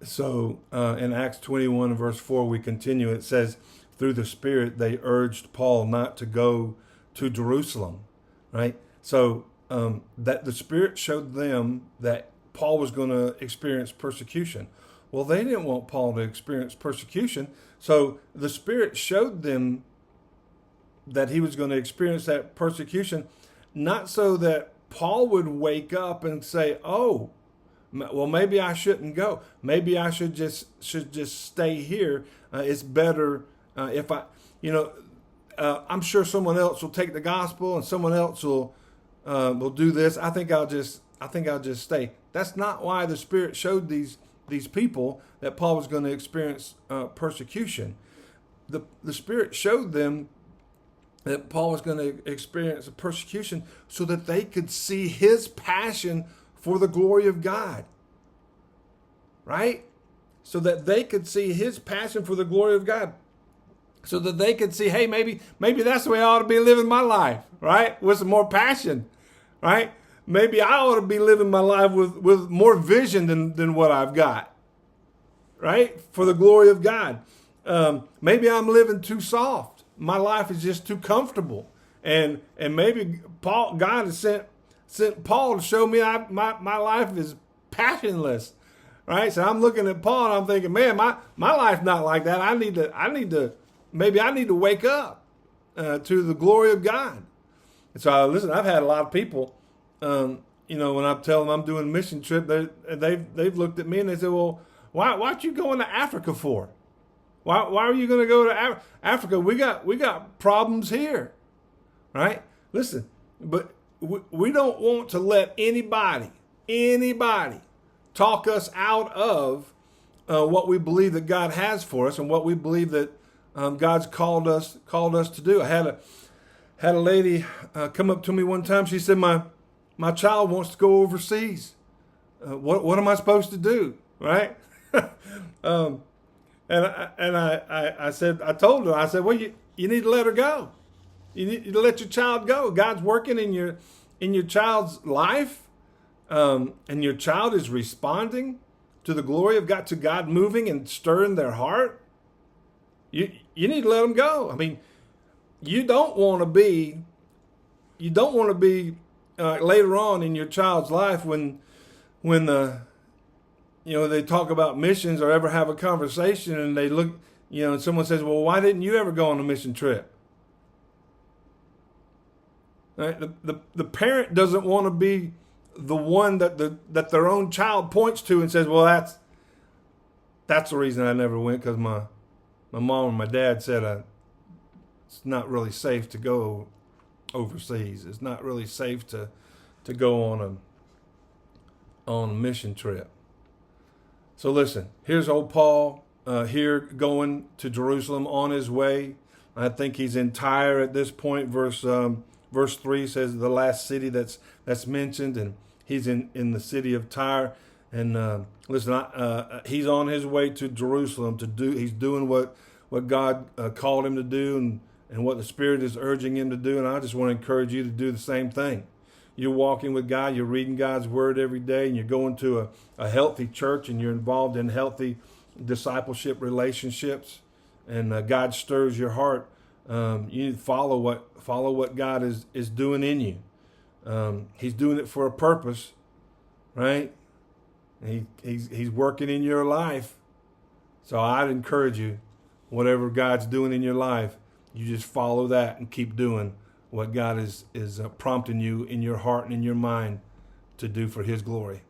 So in Acts 21 verse 4, we continue. It says, through the Spirit, they urged Paul not to go to Jerusalem, right? So that the Spirit showed them that Paul was going to experience persecution. Well, they didn't want Paul to experience persecution. So the Spirit showed them that he was going to experience that persecution, not so that Paul would wake up and say, oh, well, maybe I shouldn't go. Maybe I should just stay here. It's better if I, I'm sure someone else will take the gospel and someone else will do this. I think I'll just stay. That's not why the Spirit showed these people that Paul was going to experience persecution. The Spirit showed them that Paul was going to experience a persecution so that they could see his passion for the glory of God, right? So that they could see his passion for the glory of God, so that they could see, hey, maybe that's the way I ought to be living my life, right? With some more passion, right? Maybe I ought to be living my life with more vision than what I've got, right? For the glory of God. Maybe I'm living too soft. My life is just too comfortable. And maybe God has sent Paul to show me my life is passionless, right? So I'm looking at Paul and I'm thinking, man, my life's not like that. I need to wake up to the glory of God. And so listen, I've had a lot of people, when I tell them I'm doing a mission trip, they've looked at me and they said, well, why aren't you going to Africa for? Why are you going to go to Africa? We got problems here, right? Listen, but we don't want to let anybody talk us out of what we believe that God has for us and what we believe that God's called us to do. I had a lady come up to me one time. She said, my child wants to go overseas. What am I supposed to do, right? And I told her, I said, well, you need to let her go. You need to let your child go. God's working in your child's life, and your child is responding to the glory of God, to God moving and stirring their heart. You need to let them go. I mean, you don't want to be later on in your child's life when they talk about missions or ever have a conversation and they look, and someone says, well, why didn't you ever go on a mission trip? Right? The parent doesn't want to be the one that their own child points to and says, well, that's the reason I never went, because my mom and my dad said it's not really safe to go overseas. It's not really safe to go on a mission trip. So listen, here's old Paul here going to Jerusalem on his way. I think he's in Tyre at this point. Verse 3 says the last city that's mentioned, and he's in the city of Tyre. And listen, he's on his way to Jerusalem to do. He's doing what God called him to do, and what the Spirit is urging him to do. And I just want to encourage you to do the same thing. You're walking with God, you're reading God's word every day, and you're going to a healthy church, and you're involved in healthy discipleship relationships, and God stirs your heart. You need to follow what God is doing in you. He's doing it for a purpose, right? He's working in your life. So I'd encourage you, whatever God's doing in your life, you just follow that and keep doing what God is prompting you in your heart and in your mind to do for His glory.